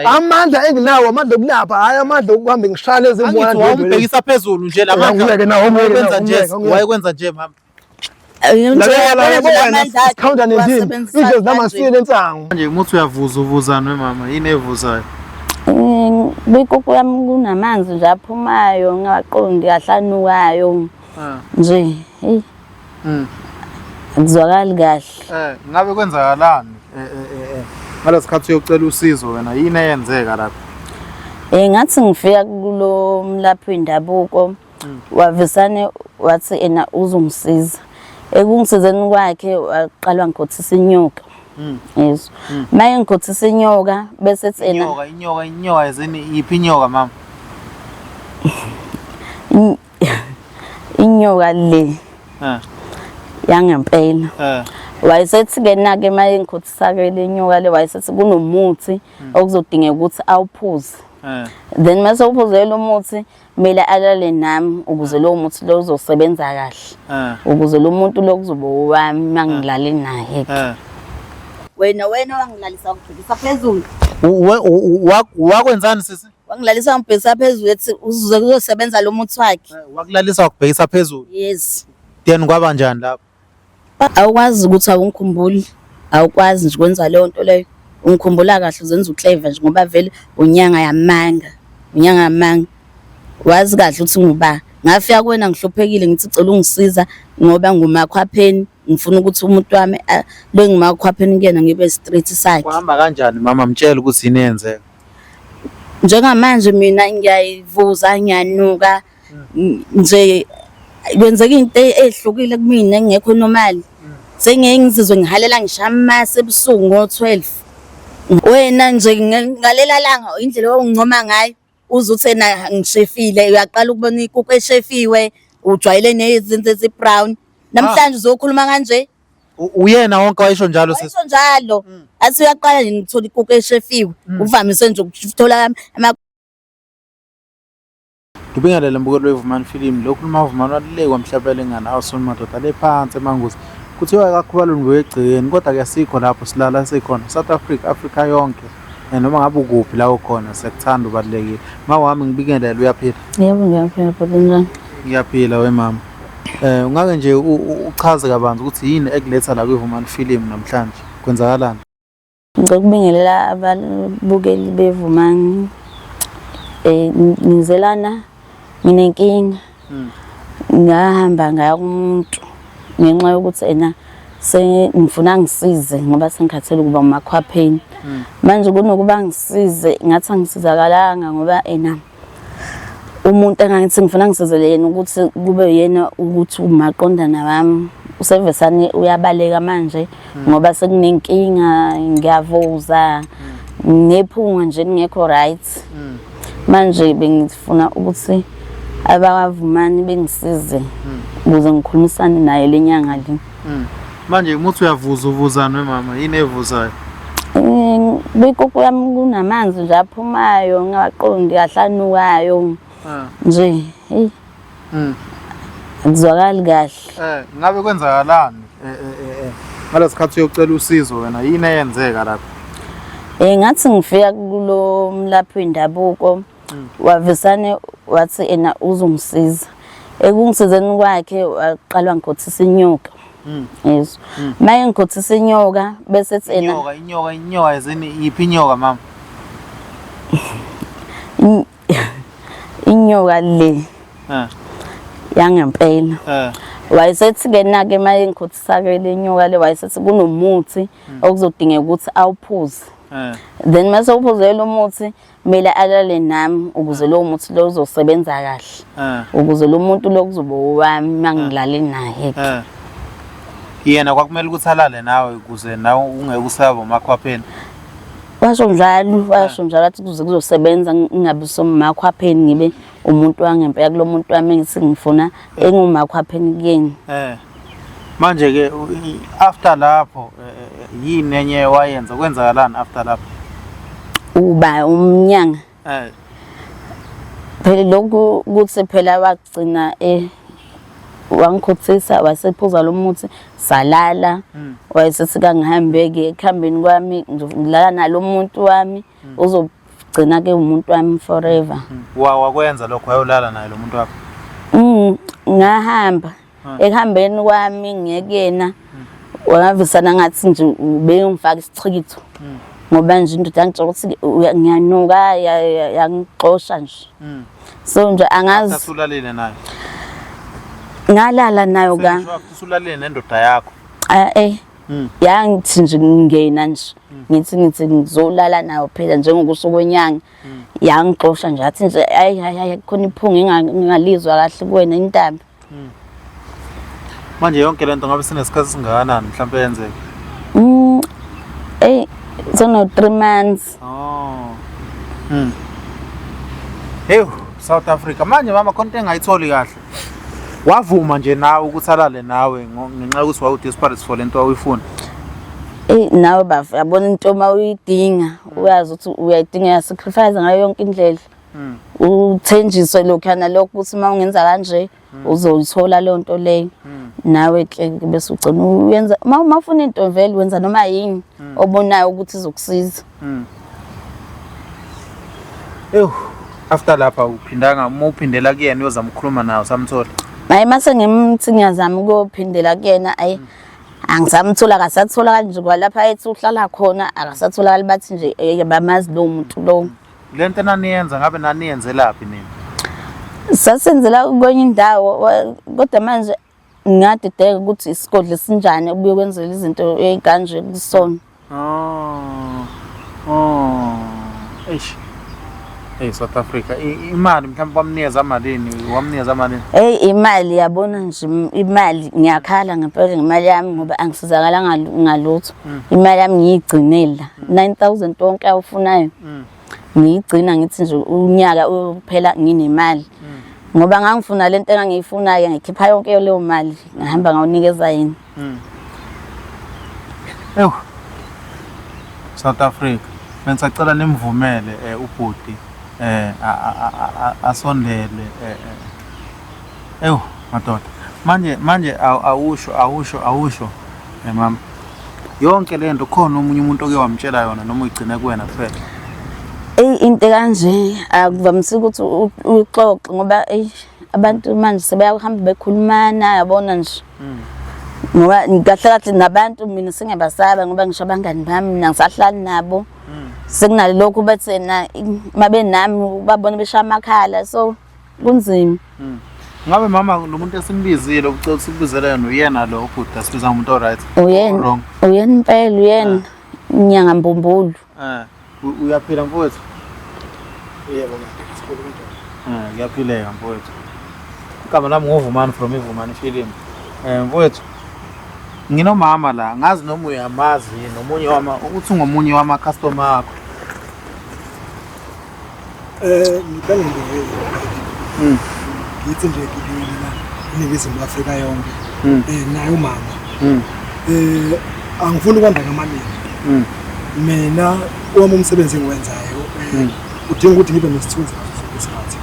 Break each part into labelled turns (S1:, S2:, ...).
S1: amandla enginawo amandla okulapha hayi amandla okuhamba ngishale ezimwana
S2: wambhekisa phezulu nje lamandla wayekwenza nje mama
S1: counter nendini izinto zamasile ensango
S2: manje umuthi uyavuzana wemama yini evuzayo
S3: Bikoko yami kunamanzi nje aphumayo ngaqondi ahlanukayo nje hey akuzwakali kahle
S2: ngabe kwenzakalani ngalesikhathi uyocela usizo wena yini eyenzeka lapha
S3: ngathi ngifika kulo mlaphi wendabuko wavisane wathi ena uzongisiza ekungisizeni kwakhe waqalwa ngikhothisa inyoka yes maye ngikhothisa inyoka bese ethi ena
S2: inyoka yezini yiphi inyoka mama
S3: inyoka le yangempela wayesethi ke nake maye ngikhothisa ke le nyoka le wayesethi kunomuthi okuzodingeka ukuthi awuphuze then mase uphuze lo muthi kumele alale nami ukuze lo muthi lo uzosebenza kahle ukuze lo muntu lo kuzoba wami mangilale naye wena wangilalisa ngibhekisa phezulu
S2: wakwenzani sisi
S3: wangilalisa ngibhekisa phezulu ethi uzuze kuzosebenza lo muthi wakhe
S2: wakulalisa wakubhekisa phezulu
S3: yes
S2: then kwaba njani lapho
S3: awukwazi ukuthi awungikhumbuli awukwazi nje ukwenza leyo nto leyo ungikhumbula kahle uzenza uclever nje ngoba vele unyanga yamanga wazi kahle ukuthi nguba ngafika kuwena ngihlophekile ngithi cela ungisiza ngoba ngumakhwapheni ngifuna ukuthi umuntu wami lo ngumakhwapheni kuyena ngibe straight sakhe
S2: kuhamba kanjani mama mtshela ukuthi yini yenzeka
S3: njengamanje mina ngiyayivuza ngiyanuka nje kwenzeka into ehlukile kumina engekho normal sengeke ngizizwe ngihalela ngishamasa ebusuku ngo12 wena nje ngalela langa indlela ongicoma ngayo uzuthi na ngishefile uyaqala ukubona ikukhu eshefiwe ujwayele nezinto ezibrown namhlanje uzokhuluma kanje
S2: uyena wonke wayisho njalo sisi
S3: wayisho njalo athi uyaqala nje ngithola ikukhu eshefiwe uvamise nje ukuthola
S2: Ngibingelela mbukelo weVumani film lokhuluma uVumani walile kwamhlabele ngana awusona madoda lephansi emanguzi kuthiwa kakhulu ngwegcini kodwa ke sikho lapho silala sikhona South Africa yonke noma ngabe ukuphi la ukhona sekuthanda ubalekile mawami ngibingelela uyaphila
S3: yebo ngiyaphila njani
S2: ngiyaphila wemama ungake nje uchaze kabanzi ukuthi yini ekuletha la kweVumani film namhlanje kwenzakalani
S3: ngikubingelela ababukeli beVumani nizelana nginenkinga ngahamba ngaya kumuntu ngenxa yokuthi ena ngifuna ngisize ngoba sengikhathele ukuba umakhwapheni manje kunokuba ngisize ngathi angisizakalanga ngoba ena umuntu engathi ngifuna ngisizele yena ukuthi kube yena ukuthi umaqondana wami usevesane uyabaleka manje ngoba sekunenkinga ngiyavuza ngephunga nje ngekho right manje bengifuna ukuthi abavumani bengisize ukuze ngikhulumisane naye lenyanga le
S2: manje umuthi uyavuzana wemama yini evuzayo
S3: bikoko yami kunamanzi nje aphumayo ngaqondi ahlanukayo nje hey akuzwakali kahle
S2: ngabe kwenzakalani ngalesikhathi uyocela usizo wena yini eyenzeka lapha
S3: ngathi ngifika kulo mlaphi wendabuko wavisane wathi ena uzongisiza ekungisizeni kwakhe waqalwa ngikhothisa inyoka yes maye ngikhothisa inyoka bese ethi ena
S2: inyoka yezini yiphi inyoka mama
S3: inyoka le yangempela wayesethi ke nake maye ngikhothisa ke le nyoka le wayesethi kunomuthi okuzodingeka ukuthi awuphuze then mase uphuze lo muthi kumele alale nami ukuze lo muthi lo uzosebenza kahle ukuze lo muntu lo kuzoba wami mangilale naye
S2: yena kwakumele ukuthi alale nawe ukuze nawe ungeke usaba umakhwapheni
S3: washo njalo athi kuze kuzosebenza ngingabi somakhwapheni ngibe umuntu wangempela kulo muntu wami ngithi ngifuna engumakhwapheni kuyena
S2: manje ke after lapho yini enye wayenza kwenzakalani after lapho
S3: uba umnyanga phela lokhu kuthi phela wagcina wangikhothisa wasephuza lo muthi salala wayesethi kangihambe-ke ekuhambeni kwami ngilala nalo muntu wami uzogcina ke umuntu wami forever.
S2: Wakwenza lokho wayolala naye lo muntu wakho?
S3: Ngahamba ekuhambeni kwami ngekuyena wangavisana ngathi nje ubengifaka isichikitho ngoba nje indoda yangitshela ukuthi ngiyanuka yangixosha nje. So nje angazi
S2: usulalile naye?
S3: Ngalala nayo ka.
S2: Usulalile nendoda yakho?
S3: Yangithi nje ngingena nje ngithi ngizolala nayo phela njengokusuku kwenyanga yangixosha nje athi nje hayi khona iphunga ngingalizwa kahle kuwena intaba.
S2: Manje yonke lento ngabe sinesikhathi singakanani mhlawumbe yenzeke?
S3: Sono 3 months.
S2: Hey, South Africa manje mama konke engayitholi kahle. Wavuma nje nawe ukuthi alale nawe ngenxa ukuthi wawudesperate for lento awuyifuna?
S3: Nawe bafu yabona into uma uyidinga uyazi ukuthi uyayidinga ya sacrifice ngayo yonke indlela. Uthenjiswe lokhana lokho ukuthi uma ungenza kanje uzoyithola leyo nto leyo. Nawe ke bese ugcina uyenza uma ufuna into vele wenza noma yini obonayo ukuthi izokusiza.
S2: After lapha uphindanga uma uphindela kuyena uyozama ukukhuluma nawe samthola?
S3: Hayi mase ngimthi ngiyazama ukuyophindela kuyena angisamthola akasathola kanje kwalapha ethi uhlala khona akasathola bathi nje bamazi lo muntu lo.
S2: Lento naniyenza ngabe naniyenze laphi nini?
S3: Sasenzela kwenye indawo kodwa manje ngadideka ukuthi isigodle sinjani ubuye kwenzela izinto ezikanje kusona.
S2: South Africa imali mhlawumbe wamnikeza malini
S3: imali yabona nje imali ngiyakhala ngempela ngemali yami ngoba angisizakala ngalutho. Imali yami ngiyigcinela 9,000 tonke awufunayo ngiyigcina ngithi nje unyaka uphela nginemali ngoba ngangifuna lento engangiyifuna ngikhipha yonke leyo mali ngihamba ngawunikeza yini.
S2: South Africa bensacela nimvumele ubhuti asondele madoda manje awusho mama yonke lento khona omunye umuntu oke wamtshela yona noma uyigcina kuwena kuphela?
S3: Into kanje akuvamise ukuthi uxoxe ngoba abantu manje sebeyahamba bekhulumana yabona nje ngoba kahle nabantu mina singabasaba ngoba ngisho abangani bami mina ngisahlala nabo sekunalokho bathi na mabe nami babona beshaya amakhala so kunzima.
S2: Ngabe mama lo muntu esimbizile ucela sikubizela yena uyena lo ubhuti asibiza umuntu alright?
S3: Uyena impela uyena inyanga Mbumbulu.
S2: Uyaphila mfowethu? Yebo ngiyaphileka mfowethu. Igama lami ngoVumani from iVumani Film. Mfowethu nginomama la ngazi noma uyamazi nomunye uthi ngomunye wama customer akho.
S1: Ngicela ngithi nje ngibona iNingizimu Afrika yonke naye umama angifuni ukwanda ngamaningi mina wami umsebenzi engiwenzayo udinga ukuthi ngibe nesithunzi ngaso isikhathi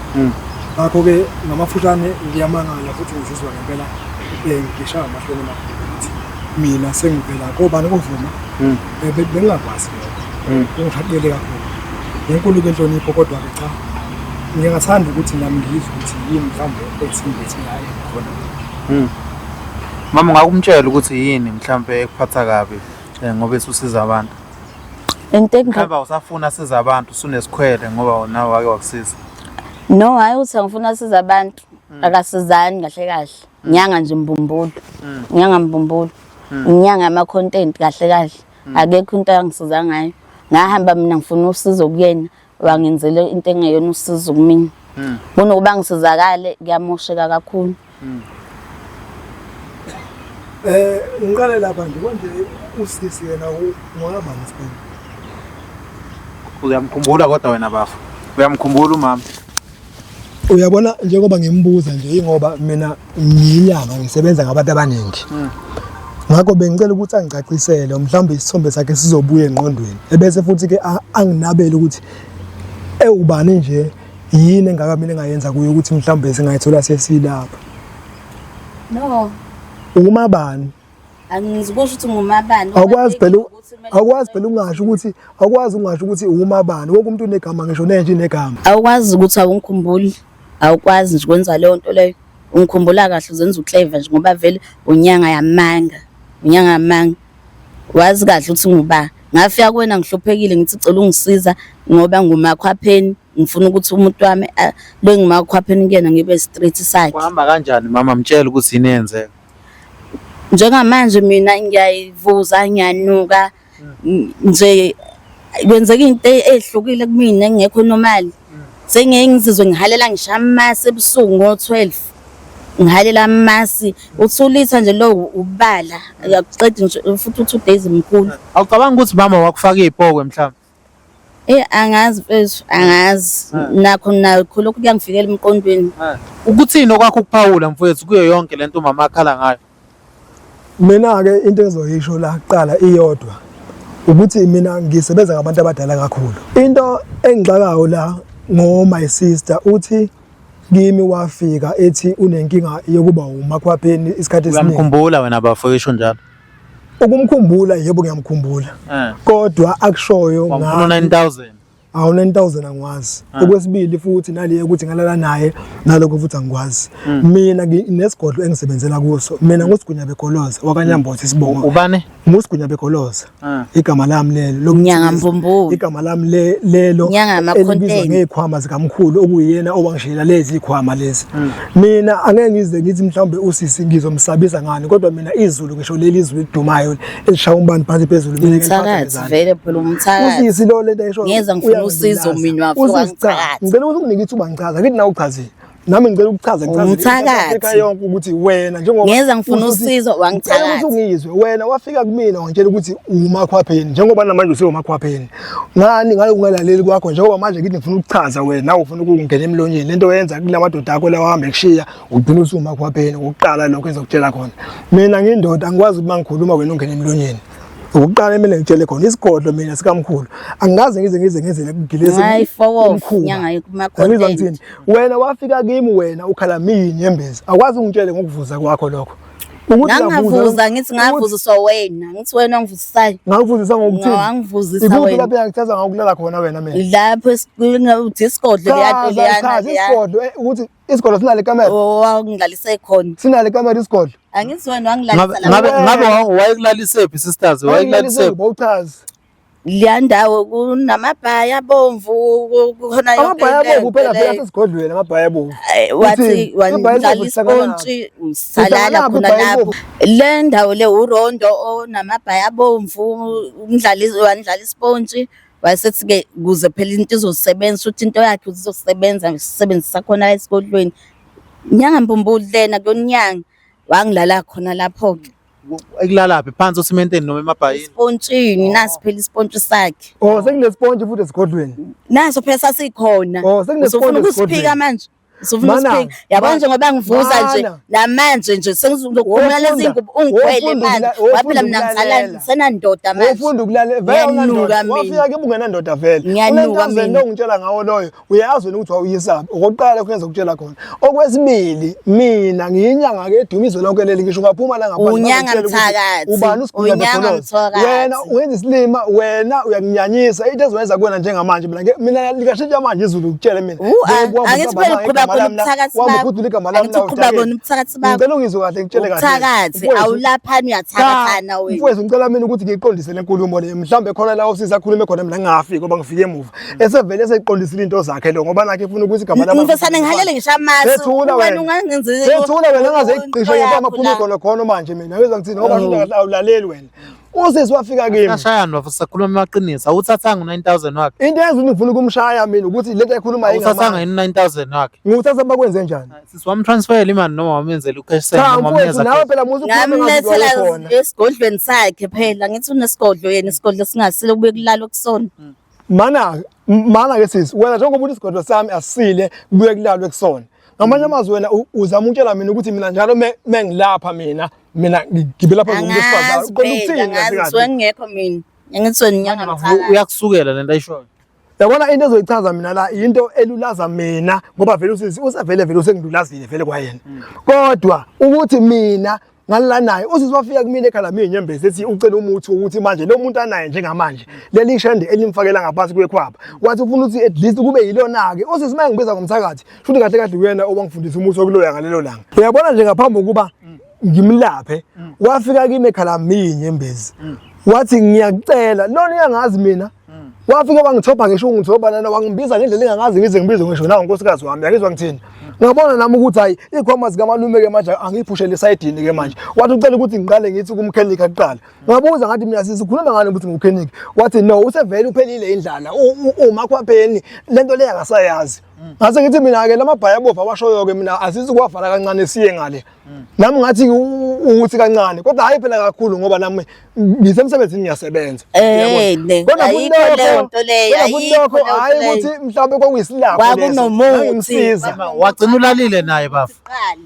S1: ngakho ke ngamafushane ngiyamangala futhi ngizizwa ngempela ngishaya amahloni amakhulu mina sengivela kobani kovuma bengingakwazi lokho ngihaqele kakhulu ngenkulu inhlonipho kodwa ke cha ngingathanda ukuthi nami ngizwe ukuthi yini mhlawumbe esingithi hayi khona.
S2: Mama ngakumtshela ukuthi yini mhlawumbe ekuphatha kabi ngoba esusiza abantu? Ngihamba usafuna siza abantu sunesikhwele ngoba nawe wake wakusiza?
S3: No hayi uthi ngifuna siza abantu akasizani kahle inyanga nje Mbumbulu inyanga Mbumbulu inyanga ama content kahle akekho into angisiza ngayo ngahamba mina ngifuna usizo kuyena wangenzele into engeyona usizo kumina bona uba ngisizakale kuyamosheka kakhulu.
S1: Ngiqale lapha nje konje usisi yena ngoyama nesibani
S2: uyamkhumbula kodwa wena bafu uyamkhumbula umama?
S1: Uyabona njengoba ngimbuza nje ingoba mina ngiyinyanga ngisebenza ngabantu abaningi ngakho bengicela ukuthi angicacisele mhlawumbe isithombe sakhe sizobuya engqondweni ebese futhi ke anginabele ukuthi ubani nje yini engaka mina engayenza kuyo ukuthi mhlawumbe singayithola sesilapha
S3: No,
S1: Ungumabani?
S3: angizikusho ukuthi ngumabani.
S1: Akwazi phela ungasho ukuthi ungumabani. Wonke umuntu unegama ngisho nenje inegama.
S3: Awukwazi ukuthi awungikhumbuli. Awukwazi nje ukwenza leyo nto leyo. Ungikhumbula kahle uzenza uclever nje ngoba vele unyanga yamanga. Wazi kahle ukuthi nguba. Ngafika kuwena ngihluphekile ngithi cela ungisiza ngoba ngumakhwapheni. Ngifuna ukuthi umuntu wami lo ngumakhwapheni kuyena ngibe straight sakhe.
S2: Kuhamba kanjani mama mtshela ukuthi yini yenzeka?
S3: Njengamanje mina ngiyayivuza ngiyanuka nje kwenzeka into ehlukile kumina engekho normal. Sengeke ngizizwe ngihalela ngishaya amasi ebusuku ngo12. Ngihalela amasi uthulitha nje lo ubala akuqedi nje futhi 2 days mkhulu.
S2: Awucabanga ukuthi mama wakufaka izipokwe mhlawumbe?
S3: Angazi mfethu, angazi. Nakho lokhu kuyangifikela emqondweni.
S2: Ukuthini okwakho ukuphawula mfowethu kuyo yonke lento mama akhala ngayo?
S1: Mina ke into engizoyisho la kuqala iyodwa ukuthi mina ngisebenza ngabantu abadala kakhulu. Into engixakayo la my sister uthi kimi wafika ethi unenkinga yokuba umakhwapheni isikhathi esiningi.
S2: Uyamkhumbula wena bafowethu njalo?
S1: Ukumkhumbula yebo ngiyamkhumbula. Kodwa akushoyo
S2: ngafuna 9000.
S1: Awu 9000 angikwazi. Okwesibili futhi naliye ukuthi ngalala naye naloko futhi angikwazi. Mina nginesigodlo engisebenzela kuso. Mina nguSigunya Begoloza wakanyambothi sibongo.
S2: Ubane?
S1: NguSigunya Begoloza. Igama lami lelo
S3: Nyanga Mvumbulo.
S1: Igama lami lelo elibizwa ngezikhwama zikamkhulu okuyena owangishela lezi ikhwama lezi. Mina angeke ngize ngithi mhlawumbe usisi ngizomsabisa ngani kodwa mina izulu ngisho leli izulu lidumayo elishaya umbani phansi phezulu mina
S3: ngithakathi vele phela umthakathi.
S1: Usisi lo lento ayisho.
S3: Ngiyeza ngifuna usizo mina wafika ngithakathi.
S1: Ngicela ukuthi unginike ithuba ngichaza ngithi nawe uchazile. Nami ngicela ukuchaza
S3: umthakathi
S1: yonke ukuthi wena njengoba
S3: ngiyeza ngifuna usizo wangithakathi.
S1: Ukuthi ungizwe wena wafika kumina wangitshela ukuthi umakhwapheni njengoba namanje usewumakhwapheni. Ngani ngale ungalaleli kwakho njengoba manje ngithi ngifuna ukuchaza wena nawe ufuna ukungena emlonyeni lento oyenza kulamadoda akho lawa hambe kushiya ugcina usumakhwapheni ukuqala lokho engizokutshela khona. Mina ngindoda angikwazi ukuthi mangikhuluma wena ungena emlonyeni. Ukuqala emele ngitshele khona isigodlo mina sikamkhulu angaze ngizele kugilesi
S3: nyanga yokumakhwapheni.
S1: Wena wafika kimi wena ukhala mini nyembezi akwazi ungitshele ngokuvuza kwakho lokho
S3: Nangavuza ngithi ngavuziswa wena ngithi wena ngivuzisayo
S1: ngavuzisa ngokuthini
S3: ngangivuzisa
S1: wena
S3: wena
S1: lapha ngithatha ngokulala khona wena mina
S3: lapho uthi isigodlo liyana
S1: isigodlo ukuthi isigodlo sinale kamera
S3: wangidlalise khona
S1: sinale kamera isigodlo
S3: angithi wena wangilalisa lapho
S2: ngabe wayekulalisephi sisters wayekulalisephi
S1: bawuchazi
S3: liyandawo kunamabhaya bomvu khona
S1: yonke amabhaya bomvu phela phela sesigodlweni amabhaya bomvu
S3: wathi wandlala ispontshi usalala khona lapho le ndawo le urondo onamabhaya bomvu wandlala ispontshi wayesethi ke kuze phela into izosebenza uthi into yakhe uzosebenza sisebenzisa khona la esigodlweni Nyanga Mbumbulu lena kuyonyanga wangilala khona lapho ke
S2: ekulala phi phansi osimenteni noma emabhayini
S3: ispontshini nasi phela ispontshi sakhe
S1: sekunespontshi futhi esigodlweni
S3: naso phela sasikhona
S1: sekunespontshi
S3: ukusiphika manje sifuna ukusiphika yabona nje ngoba ngivuza nje namanje nje sengizokhuluma lezi ngubo ungigwele manje waphela mina ngisalala senandoda manje
S1: ufunda ukulala vele unandoda wafika ke bungenandoda vele unandoda ngitshela ngawo loyo uyazi wena ukuthi wawuyisaphi okokuqala kuyenza ukutshela khona okwesibili mina ngiyinyanga ke edumizo lonke leli ngisho ngaphuma la ngaphandle
S3: unyanga mthakathi
S1: ubani usikhuluma wena uyenza isilima wena uyanginyanyisa into ezoyenza kuwena njengamanje mina likashintsha manje izulu ukutshela mina
S3: angithi phela uqhubeka umthakathi
S1: ngicela ungizwe kahle ngitshele kahle
S3: umthakathi awulaphani uyathakathana wena
S1: mfowethu ngicela mina ukuthi ngiqondise lenkulumo le mhlambe khona la ofisa khulume khona mina ngingafiki ngoba ngifike emuva esevele seyiqondisile into zakhe lo ngoba nakhe ufuna ukuthi igama lami
S3: mfethu ngihalele ngisha amasu
S1: wena
S3: ungangenzile
S1: sethula wena ngaze iqisho yaba amaphuma khona khona manje mina ngizwa ngithini ngoba awulaleli wena usisi wafika kimi
S2: ashayana wafuthi sakhuluma amaqiniso awuthathanga 9000 wakhe
S1: into eyenza ngifuna ukumshaya mina ukuthi lento ekhuluma
S2: yingama awuthathanga 9000 wakhe
S1: nguthatha bakwenze njani
S2: sisi wamtransfer imali noma wamenzela ucash send noma
S1: wamyeza nawe phela musu
S3: ngamlethela esigodlweni sakhe phela ngithi unesigodlo yena isigodlo singasile kube kulala kusona
S1: mana ke sisi wena njengoba uthi isigodlo sami asile kubuye kulalwe kusona ngamanye amazwi wena uzama ukutshela mina ukuthi mina njalo mengilapha mina ngigibela phansi ngokusifazana
S3: uqonda ukuthini ngazwe ngekho mina ngithi wena Nyanga Mthakathi
S2: uyakusukela lento ayishoyo
S1: yabona into ezoyichaza mina la into elulaza mina ngoba vele usavele usengidulazile vele kwayena kodwa ukuthi mina ngalala naye usisi wafika kumina ekhala mina inyembezi ethi ucela umuthi ukuthi manje lo muntu anaye njengamanje leli shende elimfakela ngaphansi kwekhwapha wathi ufuna ukuthi at least kube yilona ke usisi maye ngibiza ngomthakathi futhi kahle kahle uyena obangifundisa umuthi okuloya ngalelo langa uyabona nje ngaphambi kokuba ngimlaphe wafika kimi ekhala mina inyembezi wathi ngiyakucela lona uyangazi mina wafika wangithoba ngisho ungithoba lana wangibiza ngendlela engangazi ngize ngibize ngisho nawe nkosikazi wami yakizwa ngithini ngabona nami ukuthi hayi ikhwama zikamalume ke manje angiphushele esayidini ke manje wathi ucela ukuthi ngiqale ngithi kumkhenika kuqala ngabuza ngathi mina sisikhuluma ngani ukuthi ngukhenika wathi no usevele uphelile indlala umakhwapheni lento leya akasayazi ngase ngithi mina ke lamabhaya bovu abashoyo ke mina asizikwavala kancane siye ngale nami ngathi ukuthi kancane kodwa hayi phela kakhulu ngoba nami ngisemsebenzini ngiyasebenza
S3: kodwa ayikho leyo nto leyo ayikho
S1: hayi ukuthi mhlawumbe kwakuyisilapho
S3: kwakunomungisiza
S2: wagcina ulalile naye bafu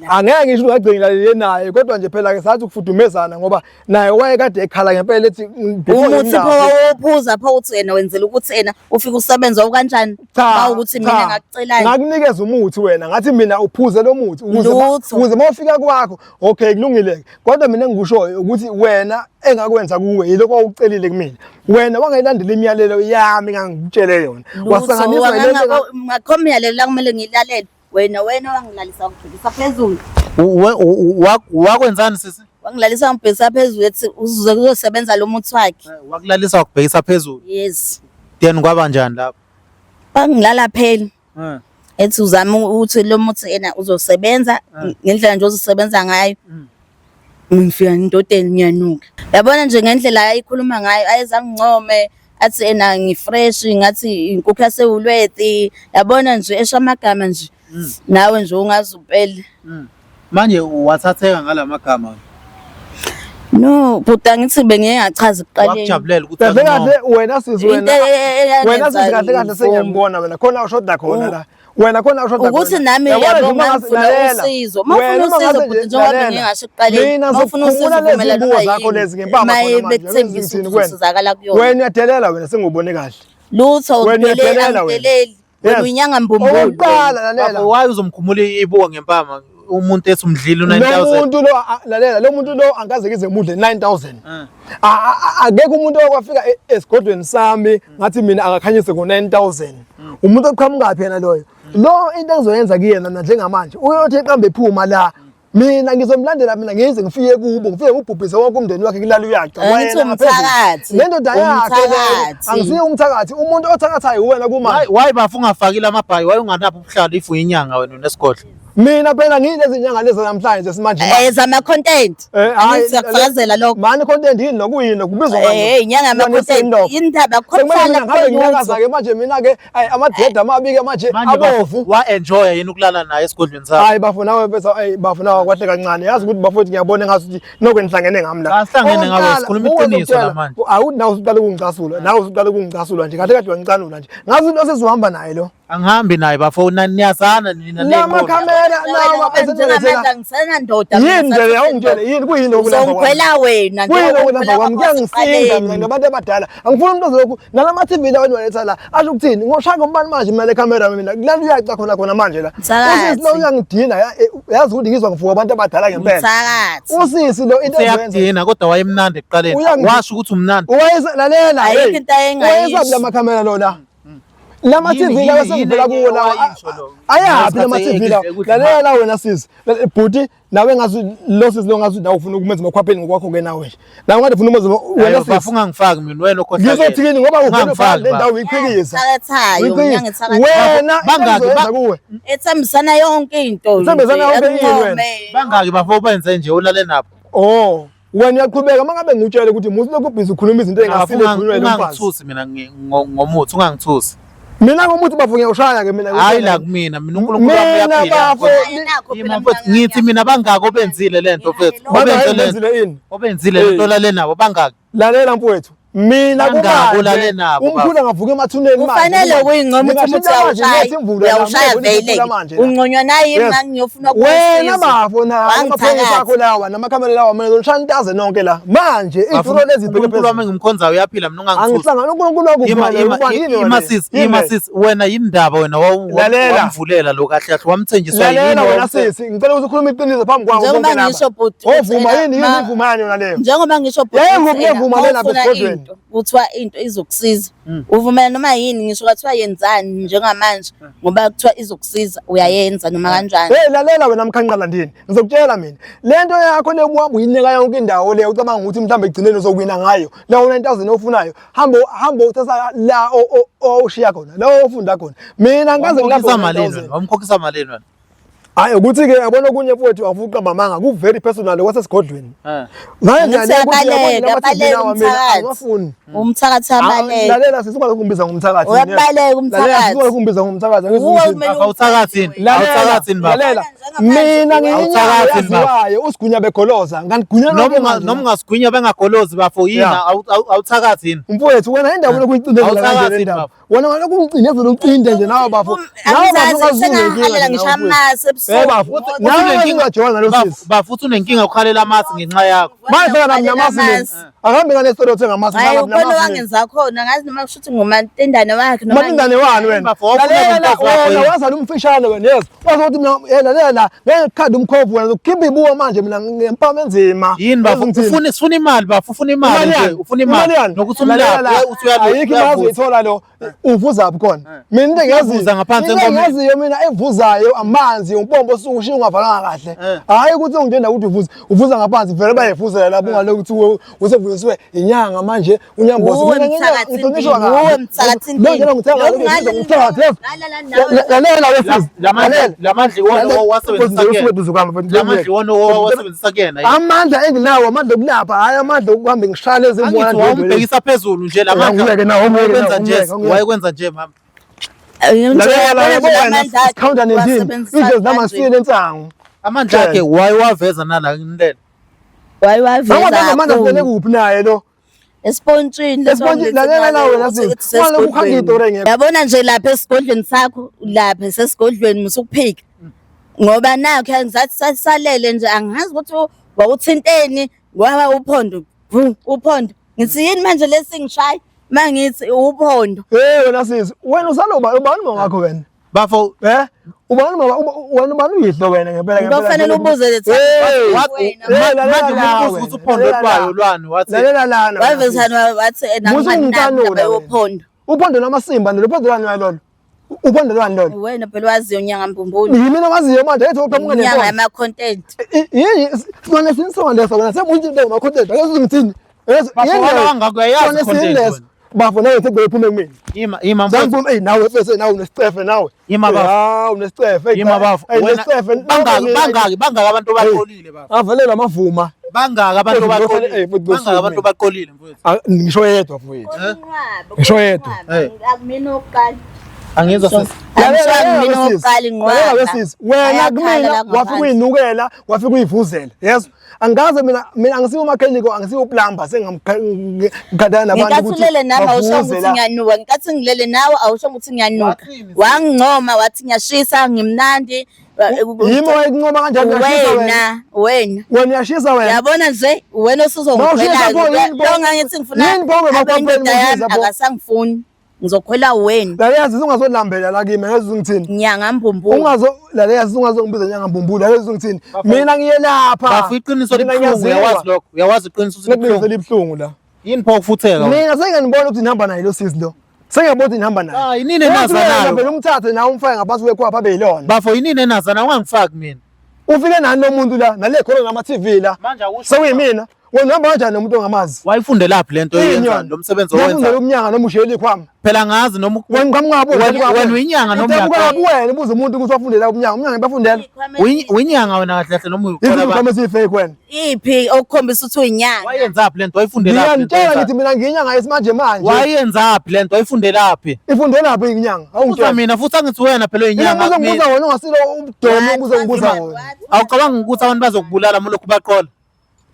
S1: angeke ngisho ungagcina ulalile naye kodwa nje phela ke sathi ukufudumezana ngoba naye wayekade ekhala ngempela ethi
S3: umuthi phawuphuza pho wena wenzela ukuthi yena ufike usebenza kanjani bawukuthi mina ngakucelani
S1: ngakunikeza umuthi wena ngathi mina uphuze lo muthi ukuze mawufika kwakho okay kulungile kodwa mina ngikushoyo ukuthi wena engakwenza kuwe yiloko awucelile kumina wena wangayilandela imiyalelo yami ngangikutshele yona
S3: wasanganisa ngakho imiyalelo la kumele ngilalele wena wangilalisa ngibhekisa phezulu
S2: wakwenzani sisi
S3: wangilalisa ngibhekisa phezulu ethi uzuze kuzosebenza lo muthi wakhe
S2: wakulalisa wakubhekisa phezulu
S3: yes
S2: then kwaba njani lapho
S3: bangilala phela ethi uzama ukuthi lo muthi yena uzosebenza ngendlela nje uzosebenza ngayo ngifika indodeni ngiyanuka yabona nje ngendlela ayikhuluma ngayo ayezangincome athi ena ngifresh ngathi inkukhu yasewulwethi yabona nje eshamagama nje nawe nje ungazi upele
S2: manje wathatheka ngalamagama
S3: no buta ngithi bengiyachaza ekuqaleni
S2: wakujabulela ukuthi
S1: kahle wena sizwe wena sizi kahle kahle sengiyambona wena khona ushoda khona la wena khona ushoda khona
S3: ukuthi nami yabona ngifuna usizo mafuna usizo futhi njengoba bengingasho ekuqaleni mafuna usizo kumele
S1: lo zakho lezi ngempama khona
S3: bekuthembisa ukusizakala kuyona
S1: wena uyadelela wena sengubone kahle
S3: lutho udeleli wena uyinyanga mbumbulu
S1: oqala lalela
S2: waye uzomkhumula ibuka ngempama umuntu ethi umdlili u9000
S1: lo muntu lo lalela lo muntu lo angaze kize mudle 9000 akekho umuntu okwafika esigodweni sami ngathi mina akakhanyise ngo9000 umuntu oqhamuka phela loyo lo into engizoyenza kuyena njengamanje uyothi eqambe ephuma la mina ngizomlandela mina ngize ngifike kubo ngifike ngubhubhise wonke umndeni wakhe kulala uyaca
S3: wena umthakathi
S1: nendoda yakhe angisiye umthakathi umuntu othakathayo uwena kumanje
S2: waye bafu ungafakile amabhayi waye unganapha ubuhlalo ifu inyanga wena unesigodlo
S1: mina phela ngilezi nyanga lezi namhlanje sesimanje
S3: zama content ngizakufakazela lokho
S1: mani content yini lokuyini kubizwa kanje
S3: inyanga ama content indaba khona
S1: ngabe ngiyakaza ke manje mina ke amadreda amabike manje abovu
S2: wa enjoy yini ukulala naye esigodlweni sakho
S1: hayi bafuna webesa bafuna kwahle kancane yazi ukuthi bafowethu ngiyabona ngasuthi nokho nihlangene ngami la
S2: ahlangene ngawe sikhuluma iqiniso lamanje
S1: awuthi nawe usuqala ukungicasula nawe usuqala ukungicasula nje kahle kahle wangicanula nje ngazi into sesizohamba naye lo
S2: angihambi naye bafowuna niyazana nina
S1: lama camera nawa
S3: njengamanje ngisena ndoda
S1: yini nje awungitshele yini kuyini okulapha
S3: uzokhwela wena
S1: kuyini okulapha kwami kuyangisinda mina ngabantu abadala angifuni umuntu ozokhu nalama TV la wena waletha la asho ukuthini ngoshaka umbani manje mina le camera mina kulana uyaca khona manje la usisi lo uyangidina yazi ukuthi ngizwa ngivuka abantu abadala ngempela usisi lo into
S2: eyenza kodwa wayemnandi ekuqaleni washo ukuthi umnandi
S1: wayelalela
S3: ayikho into
S1: ayengayisho lama camera lona lama TV la wasengivela kuwo la ayapi lama TV la lalela wena sisi bhuti nawe ngazi lo sisi lo ngazi ufuna ukumenza makhwapheni ngokwakho ke nawe nawe ngathi ufuna umenza
S2: wena sisi bafunga ngifaki mina wena okhohlakele
S1: ngizothini ngoba ufuna le ndawo uyiphikisa wena
S2: bangaki
S1: kuwe
S3: ethambisana yonke into
S1: ethambisana yonke into wena
S2: bangaki bafo benze nje ulale napho
S1: wena uyaqhubeka mangabe ngutshele ukuthi musi lokho busy ukhuluma izinto engasile ekhulunywe lo mfazi
S2: ungangithusi mina ngomuthi ungangithusi
S1: mina ngomuthi bafunye ushaya ke mina
S2: hayi la kumina mina uNkulunkulu wami uyaphila ngithi mina bangaki obenzile lento mfethu obenzile lento lale nabo bangaki
S1: lalela mfowethu mina
S2: Bangabulale nabo,
S1: umkhulu angavuka emathuneni manje
S3: Kufanele ukuyinqoma ukuthi uyawushaya vele. Ungqonywa naye mina ngiyofuna
S1: wena bafo na amaphoyisa akho lawa namakhamera lawa mina ngishaya intaze nonke la manje iy'tulo lezi
S2: uNkulunkulu wami engimkhonzayo uyaphila mina ungangithusi.
S1: angihlangana uNkulunkulu
S2: Imasisi wena yini ndaba wena wamvulela lo kahle kahle wamthenjiswa yini
S1: lalela wena sisi ngicela ukuthi ukhulume iqiniso phambi kwakho
S3: njengoba ngisho bhuti
S1: ovuma yini ivuma yani yona leyo
S3: njengoba ngisho bhuti
S1: ngiyavuma lena besifodweni
S3: kuthiwa into izokusiza uvumela noma yini ngisho kwathiwa yenzani njengamanje ngoba kuthiwa izokusiza uyayenza noma kanjani.
S1: Lalela wena mkhanqala ndini ngizokutshela mina lento yakho lebuhamba uyinika yonke indawo leyo ucabanga ukuthi mhlawumbe egcineni uzokwina ngayo lawo 9000 ofunayo hamba uthatha la oshiya khona la ofunda khona mina ngaze ngilapho
S2: malini wamkhokhisa malini wena.
S1: Hayi ukuthi ke yabona kunye mfowethu wavuka mamanga ku very personal wasesigodlweni
S3: Ngafuni umthakathi abaleke
S1: lalela sisuka ukumbiza ngomthakathi
S3: uyabaleka umthakathi
S1: sisuka ukumbiza ngomthakathi
S2: awuthakathini
S1: lalela mina ngiyaziwayo usigunya begoloza nganigunya
S2: noma ungasigwinya bengagolozi bafo yini awuthakathini
S1: mfowethu wena indaba lokuyicindezela kanje indaba wena ngaloku ucindezela ucinde nje nawe bafo nawe
S2: bafuthi unenkinga ukhalela amasi ngenxa yakho
S1: manje nami namasi akambe ngane story othenga amasi
S3: hayi ubona wangenza khona ngazi noma kushuthi ngumatendane wakhe noma
S1: matendane wani wena wena wazala umfishane wena yes wazothi mina lalela ngekhadi umkhovu wena ukhipha ibuwa manje mina ngempama enzima
S2: yini ufuna imali ufuna imali nje ufuna imali nokuthi umlaphi
S1: ayikho imali uyithola lo uvuza bukhona mina into engiyaziyo ngaphansi enkomeni engiyaziyo mina evuzayo amanzi umpombo usukushiya ungavalanga kahle hayi ukuthi ungitenda ukuthi uvuza ngaphansi vele bayevuzela lapho ngaloku ukuthi usevuziswe inyanga manje unyambozi mina ngihlonishwa ngawe mthakathini lo ngithenga umthakathi lalela wesizwe
S2: lamandla iwona wasebenzisa kuyena
S1: amandla enginawo amandla okulapha hayi amandla okuhamba ngishaya ezimwana
S2: nje wambhekisa phezulu nje lamandla wayekwenza nje mama
S1: counter nendini izinto zamasile ensango
S2: amandla akhe wayewaveza nala indlela
S3: wayewaveza
S1: amandla vele kuphi naye lo
S3: espontshini
S1: lalela wena sisi wala kukhanga idore ngeke
S3: yabona nje lapha esigodlweni sakho lapha sesigodlweni musukuphika ngoba nakho ngizathi salele nje angazi ukuthi wawuthinteni kwaba uphondo ngithi yini manje lesingishaya mangithi uphondo
S1: wena sisi wena usaloba ubani mama wakho wena
S2: bafo
S1: ubani uyihlo wena ngempela
S3: kufanele ubuze lethi
S2: manje ukuthi uphondo lwayo lwani wathi
S1: lalela lana
S3: wavezana wathi uphondo
S1: uphondo lamasimba lo phondo lwani lolo uphondo lwani lolo
S3: wena phela waziyo unyanga mbumbulu
S1: yimina waziyo manje ethi uqhamuka
S3: nenyanga yama content
S1: yini sona sinisonga leso wena semuntu into ngama content akuzungithini
S2: yini content
S1: bafo nawe uthi bephume kumina
S2: ima
S1: mfowethu nawe bese nawe unesicefe nawe unesicefe
S2: unesicefe bangaka abantu baqolile bafo
S1: avelela amavuma
S2: bangaka abantu baqolile mfowethu
S1: ngisho yedwa mfowethu ngisho yedwa
S3: akumina oqala
S2: angizwa sisi
S3: mina oqala inqwaba
S1: wena kumina wafika uyinukela wafika uyivuzela yes angaze mina angisiwo mechanic angisiwo plumber sengamkhathala nabantu
S3: ukuthi ngikathulele nawe awusho ukuthi ngiyanuka ngikathi ngilele nawe awusho ukuthi ngiyanuka wangicoma wathi ngiyashisa ngimnandi
S1: yimo wayincoma kanjani
S3: wena
S1: uyashisa wena
S3: yabona nje wena usuzongikhwela lo ngangithi ngifuna akasangifuni ngizokhwela wena
S1: laleyazi ungazolambela la kimi ngeze ngithini
S3: nyanga mbumbulu
S1: laleyazi ungazongibiza nyanga mbumbulu laleyazi ngithini mina ngiyelapha
S2: bafu iqiniso libhlungu uyawazi lokho uyawazi iqiniso
S1: ukuthi libhlungu la
S2: yini pho ukufutheka
S1: mina sengenibona ukuthi nihamba naye lo sisi lo sengiyabona ukuthi nihamba naye
S2: yinini enazanayo
S1: vele umthathe nawe umfake ngaphansi kwekhwapha abeyilona
S2: bafo yinini enazana ungangifaki mina
S1: ufike nani nomuntu la nale khona ngama TV la sewuyimina wena uhamba kanjani nomuntu ongamazi
S2: wayifundela laphi lento yenza lo msebenzi owenza
S1: ufundela umnyanga noma usheli khwama
S2: phela ngazi noma
S1: wena
S2: wena uyinyanga noma
S1: wena ubuza umuntu ukuthi wafundela umnyanga bafundela
S2: uyinyanga wena kahle kahle noma
S1: ukhona sifake wena
S3: iphi okukhombisa ukuthi uyinyanga
S2: wayenza laphi lento wayifundela laphi
S1: ngiyantshela ngithi mina ngiyinyanga yesimanje manje
S2: wayenza laphi lento wayifundela laphi
S1: ifundela laphi inyanga
S2: awungitshela mina futhi angithi wena phela uyinyanga
S1: mina ubuza wona ungasilo umdomo ubuza wona
S2: awucabanga ukuthi abantu bazokubulala molokhu baqola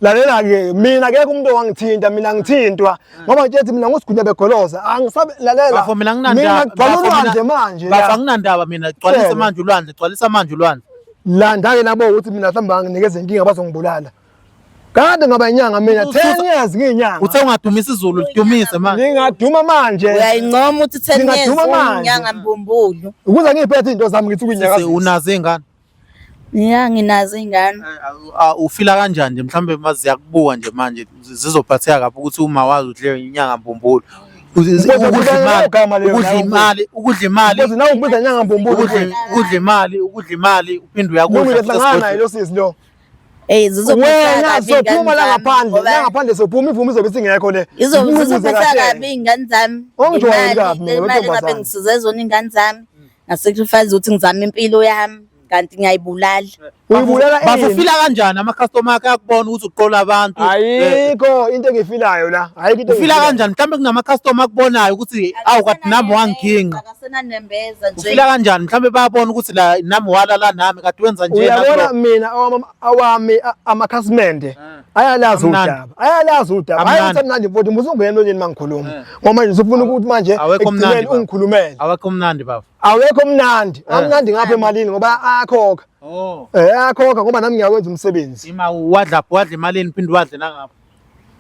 S1: lalela ke mina akekho umuntu owangithinta mina ngithintwa ngoba nje mina ngosigunya begoloza angisabe lalela
S2: bafo mina nginandaba
S1: ngigcwala manje
S2: bafo nginandaba mina gcwalisa manje ulwandle gcwalisa manje ulwandle
S1: landa ke labo ukuthi mina mhlawumbe anginikeze inkinga bazongibulala kade ngaba inyanga mina 10 years ngiyinyanga
S2: uthe ungadumisa izulu lidumise manje
S1: ngingaduma manje
S3: uyayincoma uthi 10 years inyanga mbumbulu
S1: ukuze ngiphethe into zami ngithi kuyinyanga
S2: unazo ingane
S3: ya nginazo ingane
S2: ufila kanjani nje mhlambe maziya kubuka nje manje zizophatheka kabi ukuthi uma wazi udle inyanga mbumbulu ukudla imali
S1: ukuthi nawe ubiza inyanga mbumbulu
S2: ukudla imali uphinde uyakudla
S1: ngihlangana lo sisi lo
S3: zizophatha
S1: sophuma la ngaphandle sophuma ivume izobe singekho le
S3: izophatha kabi ingane zami imali ngabe ngisize zona ingane zami ngasacrifice ukuthi ngizame impilo yami kanti ngiyayibulala
S1: uyibulala
S2: bafufila kanjani ama-customer akhe akubona ukuthi uqola abantu
S1: ayikho into engifilayo la ayikho into
S2: ufila kanjani mhlawumbe kunama-customer akubonayo ukuthi awu kade nami wangikinga ufila kanjani mhlawumbe bayabona ukuthi la nami walala nami kade wenza nje
S1: uyabona mina awami amakhasimende ayalazi udaba hayi ukuthi mnandi mfowethu musungena emlonyeni mangikhuluma ngoba manje usufuna ukuthi manje ekugcineni ungikhulumele
S2: awekho mnandi bafo
S1: awekho mnandi amnandi ngapha emalini ngoba ayakhokha ayakhokha ngoba nami ngiyakwenza umsebenzi
S2: ima wadla imalini phinde wadle nangapha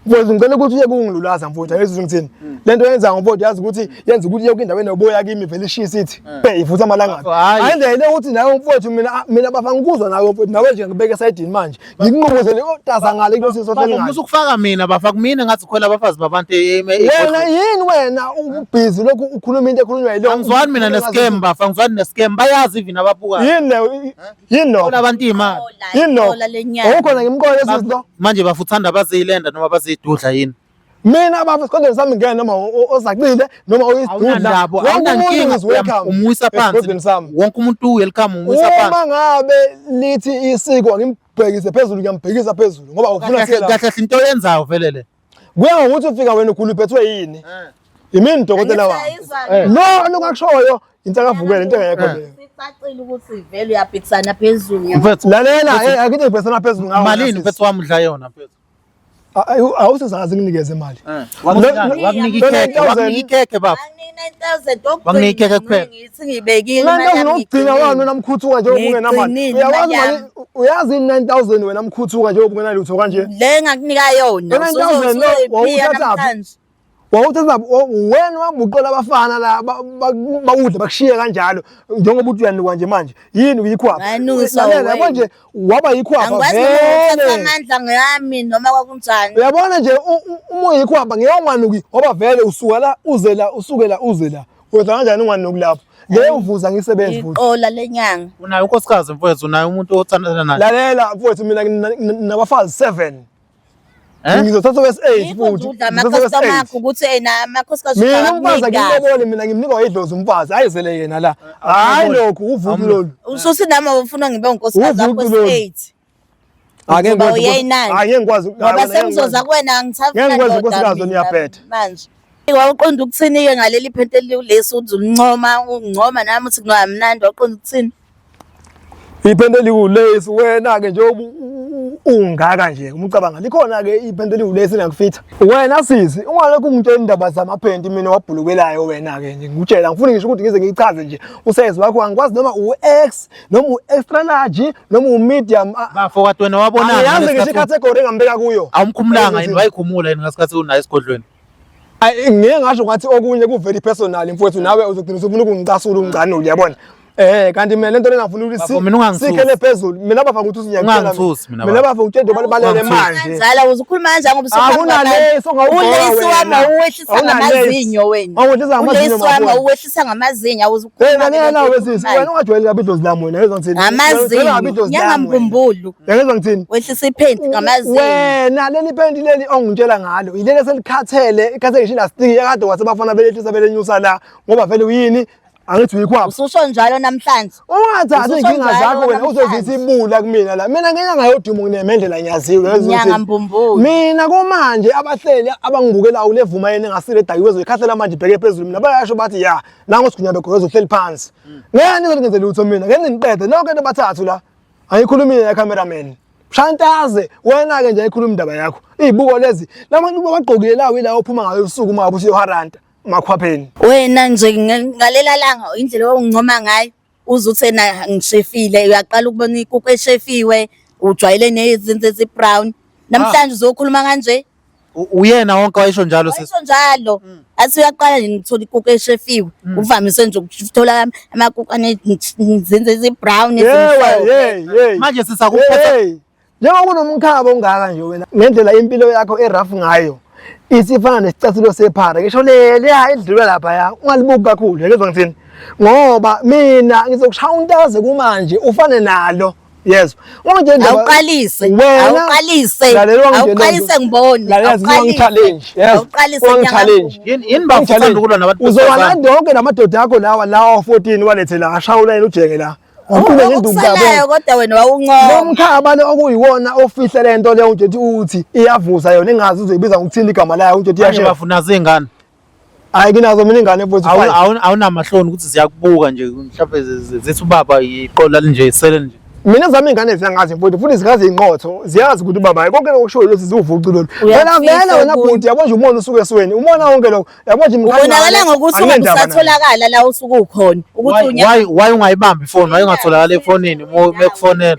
S1: mfowethu ngicela ukuthi uye kungilulaza mfowethu ayizwe ngithini lento yenza mfowethu yazi ukuthi yenza ukuthi uye kwindaweni noboya kimi vele ishisa ithi ivutha amalanga ayindlela ukuthi nawe mfowethu mina bafa ngikuzwa nawe mfowethu nawe nje ngibeke esayidini manje ngikunqubuzele otasa ngale kulo siso
S2: ngale musukufaka mina bafa kumina ngathi khwela abafazi babantu
S1: wena yini wena ubhizi lokhu ukhuluma into ekhulunywa yilo
S2: ngizwani mina nescam bafa ngizwani nescam bayazi even ababuka
S1: yini no
S2: abantu imali
S1: yini no ukhona ngimqole sisizo
S2: manje bafuthanda bazilenda noma bazidudla yini
S1: mina abafana sikhondeni sami ngene noma ozaqile noma oyisidudla
S2: umuyisa phansi wonke umuntu welcome umuyisa phansi
S1: uma ngabe lithi isiko ngimbhekise phezulu ngiyambhekisa phezulu ngoba ufuna
S2: kahle into yenzayo vele le
S1: kuya ngokuthi ufika wena ukhulu uphethwe yini imini dokotela wami no lokakushoyo into akavukele into engekho leyo
S3: sicacile ukuthi vele uyabhekisana phezulu
S1: lalela akithi ngibhekisana phezulu ngawo
S2: malini mfethu wami udla yona phezulu
S1: awusezazi nginikeze imali
S2: wakunika ikhekhe baba wakunika ikhekhe kuphela
S3: ngithi ngibekile
S1: imali nokugcina wami namkhuthuka nje ubungenamali uyawazi mali uyazi 9000 wena mkhuthuka nje ubungena lutho kanje
S3: le ngakunika yona
S1: 9000 wawuthatha wawuthatha wena wabuqola abafana la bawudla bakushiye kanjalo njengoba uthi uyanikwa nje manje yini uyikhwapha yabo nje waba yikhwapha
S3: vele amandla ngami noma kwakunjani
S1: uyabona nje uma uyikhwapha ngiyonganuki ngoba vele usuka la usuke la wenza kanjani unganuki lapho ngeke uvuza ngisebenzi futhi
S3: ola lenyanga
S2: unayo unkosikazi mfowethu unayo umuntu othandana naye
S1: lalela mfowethu mina nabafazi 7 ngizothatha wes8 futhi
S3: amakhosikazi akho ukuthi amakhosikazi
S1: mina umfazi akingibone mina ngimnika idlozi umfazi ayizele yena la hayi lokho uvuki lolu
S3: usuthi nami ufuna ngibe unkosikazi wakho wes8
S1: ake ngikwazi
S3: ngoba sengizoza kuwena ngithafuna
S1: unkosikazi niyaphetha
S3: manje waqonda ukuthini-ke ngaleli phente lesi uthi uncoma nami uthi kungamnandi waqonda ukuthini
S1: iphente likulesi wena-ke nje ungaka nje umcabanga likhona-ke iphente likulesi ngakufitha wena sisi ungalokhu ungitshela indaba zamaphenti mina wabhulukelayo wena-ke nje ngikutshela ngifuna ngisho ukuthi ngize ngiyichaze nje usayezi wakho angikwazi noma u-X noma u-extra large noma u-medium
S2: bafo kade wena wabonana
S1: yazi ngisho ikhathegori engambeka kuyo
S2: awumkhumulanga yini wayikhumula yini ngasikhathi unayo esigodlweni
S1: ngeke ngasho ngathi okunye ku very personal mfowethu nawe uzogcina usufuna ukungicasula ungicane uyabona kanti mina lento lengafuna ukuthi sikhele phezulu mina bafa ukuthi usinyakela mina bafa ukuthi nje balale manje
S3: ngizala uzukhuluma kanjani ngoba
S1: akunaleso
S3: ulesi wami uwehlisa ngamazinyo wena ulesi wami uwehlisa ngamazinyo awuzukhuluma
S1: wena wesisi wena ungajwayeli kabi idlozi lami wena yezwa ngithini
S3: ngamazinyo nyangambumbulu
S1: yezwa ngithini
S3: wehlisa iphenti ngamazinyo
S1: wena leli phenti leli ongitshela ngalo ilele selikhathele ikhathe ngisho ilastiki yakade wasebafana belehlisa belenyusa la ngoba vele uyini angithi uyikhwapha
S3: ususho njalo namhlanje
S1: ungathathi inkinga zakho wena uzozithi ibula kumina la mina ngenyanga yoduma nginemendlela ngiyaziwe
S3: yazi mbumbulu
S1: mina komanje abahleli abangibukela ulevuma yena engasile edakiwe ezokhathela manje ibheke phezulu mina bayasho bathi ya nango sigunya begozo uhleli phansi ngeke ngizokwenzela utho mina ngeke ngiqede lonke into bathathu la ayikhulumile ne cameraman Shantaze wena ke nje ikhuluma indaba yakho. Izibuko lezi labantu bagqokile lawo ilawo uphuma ngayo usuku uma ngabe usiyoharanta makhwapheni.
S3: Wena nje ngalela langa indlela ongincoma ngayo uzuthi na ngishefile uyaqala ukubona ikukhu eshefiwe ujwayele nezinto ezibrown namhlanje uzokhuluma kanje.
S2: Uyena wonke wayisho njalo sisi.
S3: Wayisho njalo. Athi uyaqala nje ngithola ikukhu eshefiwe uvamise nje ukuthola amakukhu anezinto ezibrown
S1: ezimhlophe.
S2: Manje sisakuphethe
S1: njengoba kunomkhaba ongaka nje wena ngendlela impilo yakho erafu ngayo isifana nesicathulo sephara ngisho le edlula lapha ya ungalibuki kakhulu yezwa ngithini ngoba mina ngizokushaya untaze kumanje ufane nalo yezwa ngonje indaba
S3: awuqalise ngibone
S1: awuqalise
S2: yini bafuna ukulwa nabantu
S1: uzolanda yonke namadoda akho lawa 14 walethela ashawula yena ujenge la Ukhule ngenduku
S3: yabo kodwa wena wawuncoma
S1: nomkhaba lo okuyiwona ofihla lento leyo nje uthi iyavuza yona ingazi uzoyibiza ngokuthini igama layo nje
S2: iyasho bafuna zingane
S1: hayi kinazo mina ingane futhi
S2: awunamahloni ukuthi ziyakubuka nje mhlawumbe zithi ubaba iqola nje isele nje
S1: mina zami ingane ziyangazi futhi zikazi inqotho ziyazi ukuthi ubaba konke lokushoyo lesi zivuca lolu vela wena bhuti yabo nje umono usuke esweni umona wonke lo yabo nje
S3: mkhaya ubonakala ngokuthi ungasatholakala la usuke ukhona ukuthi
S2: why ungayibamba ifoni why ungatholakala efonini mekufonela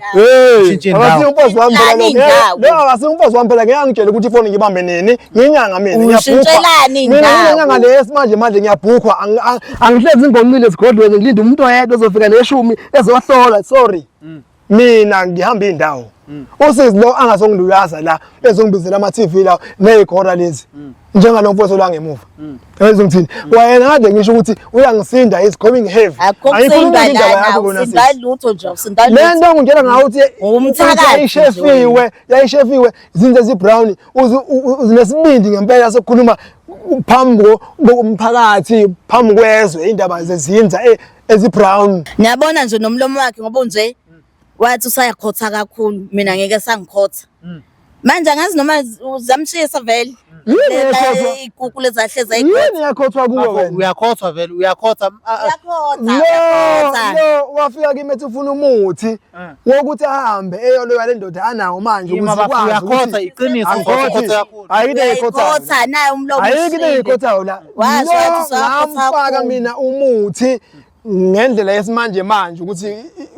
S1: shintshe indawo umfazi wami phela lo asimfazi wami phela ngiyangitshela ukuthi ifoni ngibambe nini nginyanga mina ngiyabhukha mina inyanga lesi manje ngiyabhukha angihlezi ingonqile sigodlweni ngilinde umuntu oyedwa ozofika neshumi ezohlola sorry mina ngihamba indawo usizi lo angasongilulaza la ezongibizela ama TV la nezikhora lezi njengalo mfowethu la ngemuva yezwa ngithini wayena kade ngisho ukuthi uyangisinda is coming heavy
S3: ayikhuluma indaba yakho kona sindalutho nje sindalutho
S1: lento ngitshela ngawo ukuthi
S3: umthakathi
S1: yayishefiwe izinto ezibrown uzinesibindi ngempela sokukhuluma phambi komphakathi phambi kwezwe indaba zezinza ezibrown
S3: niyabona nje nomlomo wakhe ngoba nje wathi usayakhotha kakhulu mina ngeke sangikhotha manje angazi noma uzamshisa vele ikukhu lezahleza
S1: yini yakhothwa kuwe wena
S2: uyakhothwa vele uyakhotha
S1: no wafika kimi ethi ufuna umuthi wokuthi ahambe eyoloya le ndoda anawo manje ukuthi kwazi
S2: uyakhotha iqiniso
S1: ukhotha
S3: ayikho naye umlomo
S1: ayikho la wafaka mina umuthi ngendlela yesimanje manje ukuthi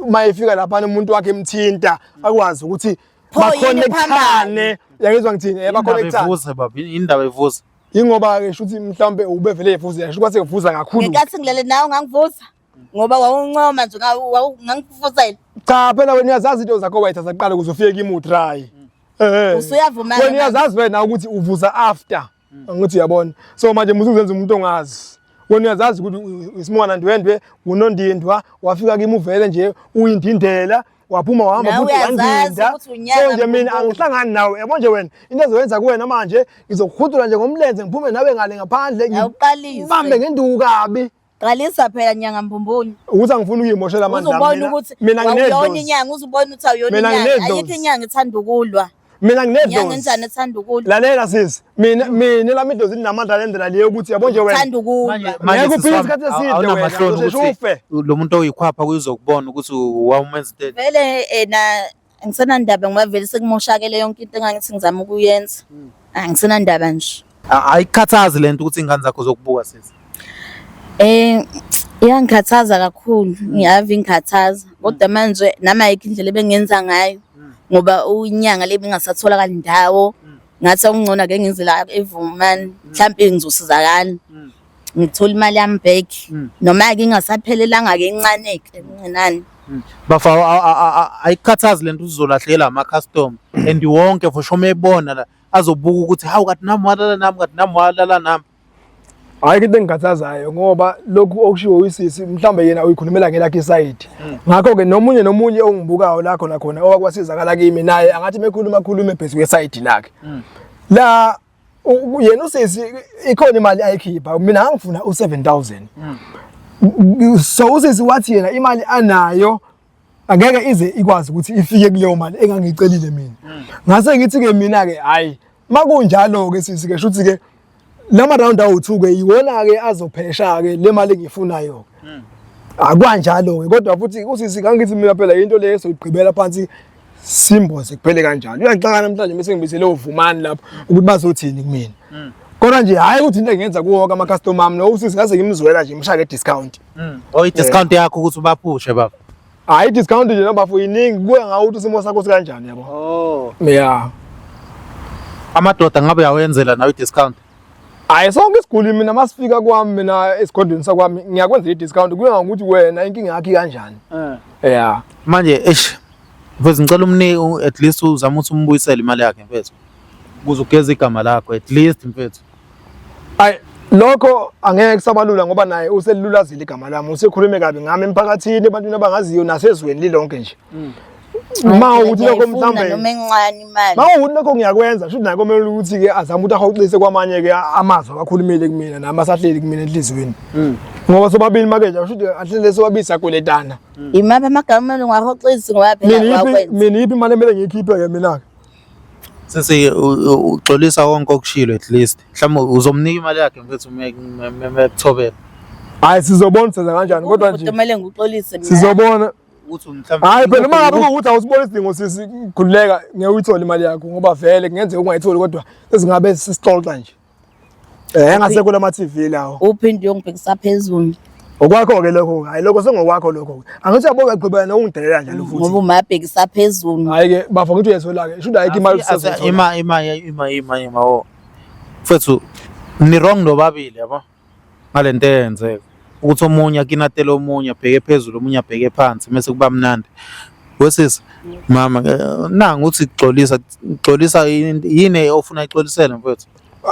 S1: mayifika lapha umuntu wakhe emthinta akwazi ukuthi bakhonekthane yangizwa ngithini bakhonekthane
S2: ivuza baba indaba ivuza
S1: ingoba ke shuthi mhlambe ubevele evuza yasho kwase kuvuza kakhulu
S3: ngenkathi ngilele nawe ungangivuza ngoba wawuncoma nje ngangikufuzela
S1: cha phela wena uyazazi into zakho wayitha zaqala kuzofika kimi utry
S3: usuyavuma
S1: wena uyazazi wena ukuthi uvuza after ngithi uyabona so manje musuzenza umuntu ongazi wena uyazazi ukuthi isimona ndwendwe unondindwa wafika kimi uvele nje uyindindela waphuma wahamba futhi wandinda so nje mina angihlangani nawe yabo nje wena into ezoyenza kuwena manje ngizokukhudula nje ngomlenze ngiphume nawe ngale ngaphandle ngibambe ngenduku kabi
S3: qalisa phela nyanga mbumbuni
S1: ukuthi angifuni ukuyimoshela amandla
S3: mina ngiyona inyanga uzubona ukuthi awuyona inyanga ayikho inyanga ethanda ukulwa
S1: mina nginedlozi
S3: inyanga njani ethanda ukulwa
S1: lalela sisi mina lami idlozi linamandla lendlela leyo ukuthi yabo nje wena
S3: ethanda ukulwa
S1: manje kuphila isikhathi eside wena usheshe
S2: lo muntu oyikhwapha kuyizokubona ukuthi wawumenza into
S3: vele ngisena ndaba ngoba vele sekumoshakele yonke into engangithi ngizama ukuyenza angisena ndaba nje
S2: ayikhathazi lento ukuthi ingane zakho zokubuka sisi
S3: iyangikhathaza kakhulu ngiyava ingikhathaza kodwa manje nami ayikho indlela ebengenza ngayo ngoba unyanga lebengasatholakala indawo ngathi ungcona ake ngizila eVumani mhlawumbe ngizosizakala ngithola imali yami back noma ake ingasaphelelanga ke encane encinane
S2: bafa ayikhathazi lento uzolahlekela ama custom and wonke for sure mebona la azobuka ukuthi hawu kathi nami walala nami kathi nami walala nami
S1: hayi into engikhathazayo ngoba lokhu okushiwo uyisisi mhlambe yena uyikhulumela ngelakhe side ngakho ke nomunye ongibukayo la khona owakwasizakala kimi naye angathi mekhuluma phezulu kweside lakhe la yena usisi ikhona imali ayikhipha mina angifuna u7000 so usisi wathi yena imali anayo angeke ize ikwazi ukuthi ifike kuleyo mali engangicelile mina ngase ngithi ke mina ke hayi makunjalo ke sisi ke shuthi ke lama round awu2 ke iwona ke azophesha ke le mali engifunayo akwanjalo ke kodwa futhi usisi ngangithi mina phela into leyo esoyigqibela phansi simboze kuphele kanjalo uyangihlaka namhlanje bese ngibisele uvumani lapho ukuthi bazothini kumina kodwa nje hayi ukuthi into engenza kuwo wonke ama-customer ami no usisi ngase ngimzwela nje ngimshaya nge-discount
S2: i-discount yakho ukuthi ubaphushe baba
S1: hayi i-discount nje noma bafu iningi kuya ngawuthi isimo sakho sikanjani yabo ya
S2: amadoda ngabe uyawenzela nawe i-discount
S1: hayi sonke isiguli mina masifika kwami mina esigodini sakwami ngiyakwenza i-discount kuya ngokuthi wena inkinga yakho kanjani ya
S2: manje mfethu ngicela umnike at least uzama ukuthi umbuyisele imali yakhe mfethu ukuze ugeze igama lakho at least mfethu
S1: hayi lokho angeke kusabalula ngoba naye uselulazile igama lami usekhulume kabi ngami emphakathini ebantwini abangaziyo nasezweni lilonke nje uma ukuthi lokho mhlambe
S3: noma encane imali
S1: ma ukuthi lokho ngiyakwenza futhi naye komele ukuthi ke azama ukuthi ahoxise kwamanye ke amazwi abakhulumile kumina nama sahleli kumina enhlizweni ngoba sobabili makeje futhi ahlele sobabisa kweletana
S3: imaphi amagama ungahoxisi ngoba phela wakwenza
S1: mina iphi imali emele ngiyikhiphe ke mina
S2: sese uxolisa konke okushilo at least mhlawumbe uzomnika imali yakhe mfethu mekuthobela
S1: hayi sizobona senza kanjani kodwa nje
S3: kumele ngixolise mina
S1: sizobona
S2: ukuthi mhlawumbe
S1: hayi phela uma ngabe ukuthi awusibona isidingo sisikhululeka ngeke uyithole imali yakho ngoba vele kungenzeka ungayitholi kodwa sezingabe sisixoxa nje engasekho lama TV lawo
S3: uphinde uyongibhekisa phezulu
S1: okwakho ke lokho hayi lokho sengokwakho lokho angithi yabo uyaqhubeka nokungidelela njalo futhi
S3: ngoba umabhekisa phezulu
S1: hayi ke bafa ukuthi uyayithola ke should ayikho imali
S2: ima mfethu ni wrong nobabili yabo ngalento eyenzeka ukuthi omunye akinatela omunye abheke phezulu omunye abheke phansi bese kuba mnandi wesisi mama nanga uthi xolisa yini ofuna ixolisela mfethu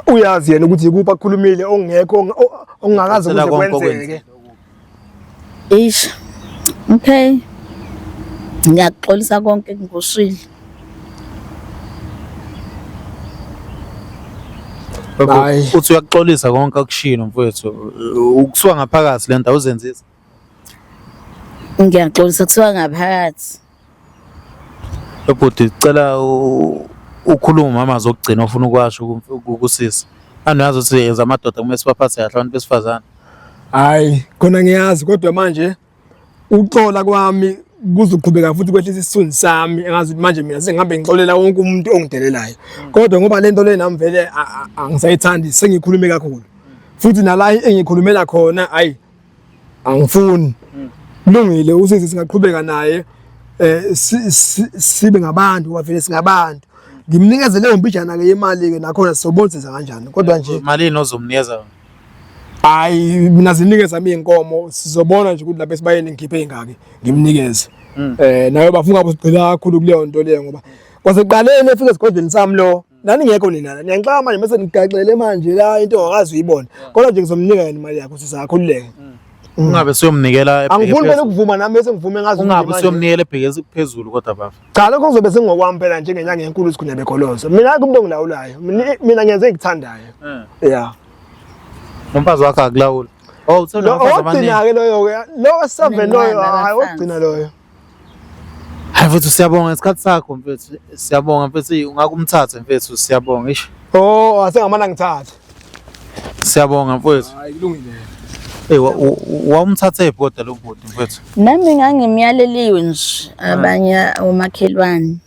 S1: uyazi yena ukuthi ikuphi akukhulumile ongekho ongakazi ukuthi kwenzeke
S3: ish okay ngiyaxolisa konke ngikushilo
S2: uthi uyaxolisa konke akushilo mfethu ukusuka ngaphakathi lento awuzenzisa
S3: ngiyaxolisa kusuka ngaphakathi
S2: ebhuti cela ukhuluma mama zokugcina ofuna ukwasho ukusisa anazi ukuthi ezamadoda kumele sibaphathe kahle abantu besifazane
S1: hayi khona ngiyazi kodwa manje uxola kwami kuzoqhubeka futhi kwehlisa isithunzi sami engazi ukuthi manje mina sengihambe ngixolela wonke umuntu ongidelelayo kodwa ngoba lento le nami vele angisayithandi sengikhulume kakhulu futhi nala engikhulumela khona hayi angifuni kulungile usisi singaqhubeka naye sibe ngabantu wavele singabantu ngimnikeze leyo mbijana ke imali ke nakhona sizobonisa kanjani kodwa nje
S2: imali inozomnikeza
S1: hayi mina zinikeza mina inkomo sizobona nje ukuthi lapha esibayeni ngikhiphe ingaki ngimnikeze nayo bafuna ukuzigcina kakhulu kuleyo nto leyo ngoba kwaseqaleni efika esigodlweni sami lo nani ngekho nina niyangixaka manje bese ngigaxele manje la into ongazi uyibona kodwa nje ngizomnika yena imali yakho sisakhululeke
S2: ungabe siyomnikela
S1: angifuni bese kuvuma nami bese ngivume ngazi
S2: ungabe siyomnikela ebhekeze phezulu kodwa bafa
S1: cha lokho kuzobe sengokwami phela njengenyanga enkulu isikhundla bekholoza mina kumuntu ongilawulayo mina ngiyenze ngithandayo yeah
S2: umfazi wakhe akulawula uthanda umfazi abaningi
S1: ogcina ke loyo lo seven loyo hayi ogcina loyo
S2: hayi mfethu siyabonga isikhathi sakho mfethu siyabonga mfethu ungakumthatha mfethu siyabonga ish
S1: asengamana ngithatha
S2: siyabonga mfethu
S1: hayi kulungile
S2: wawumthathe ibhoda lo bhodi mfethu
S3: nami ngangimyaleliwe nje abanye omakhelwane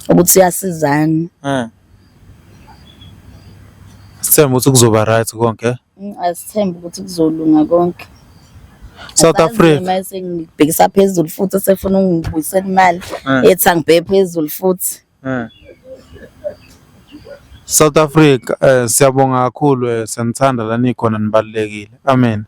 S3: ukuthi uyasizana
S2: sithemba ukuthi kuzoba right konke
S3: asithemba ukuthi kuzolunga konke
S2: South Africa
S3: mase ngibhekisa phezulu futhi sefuna ungibuyisela imali ethi angibheke phezulu futhi
S2: South Africa siyabonga kakhulu senithanda la nikhona nibalekile amen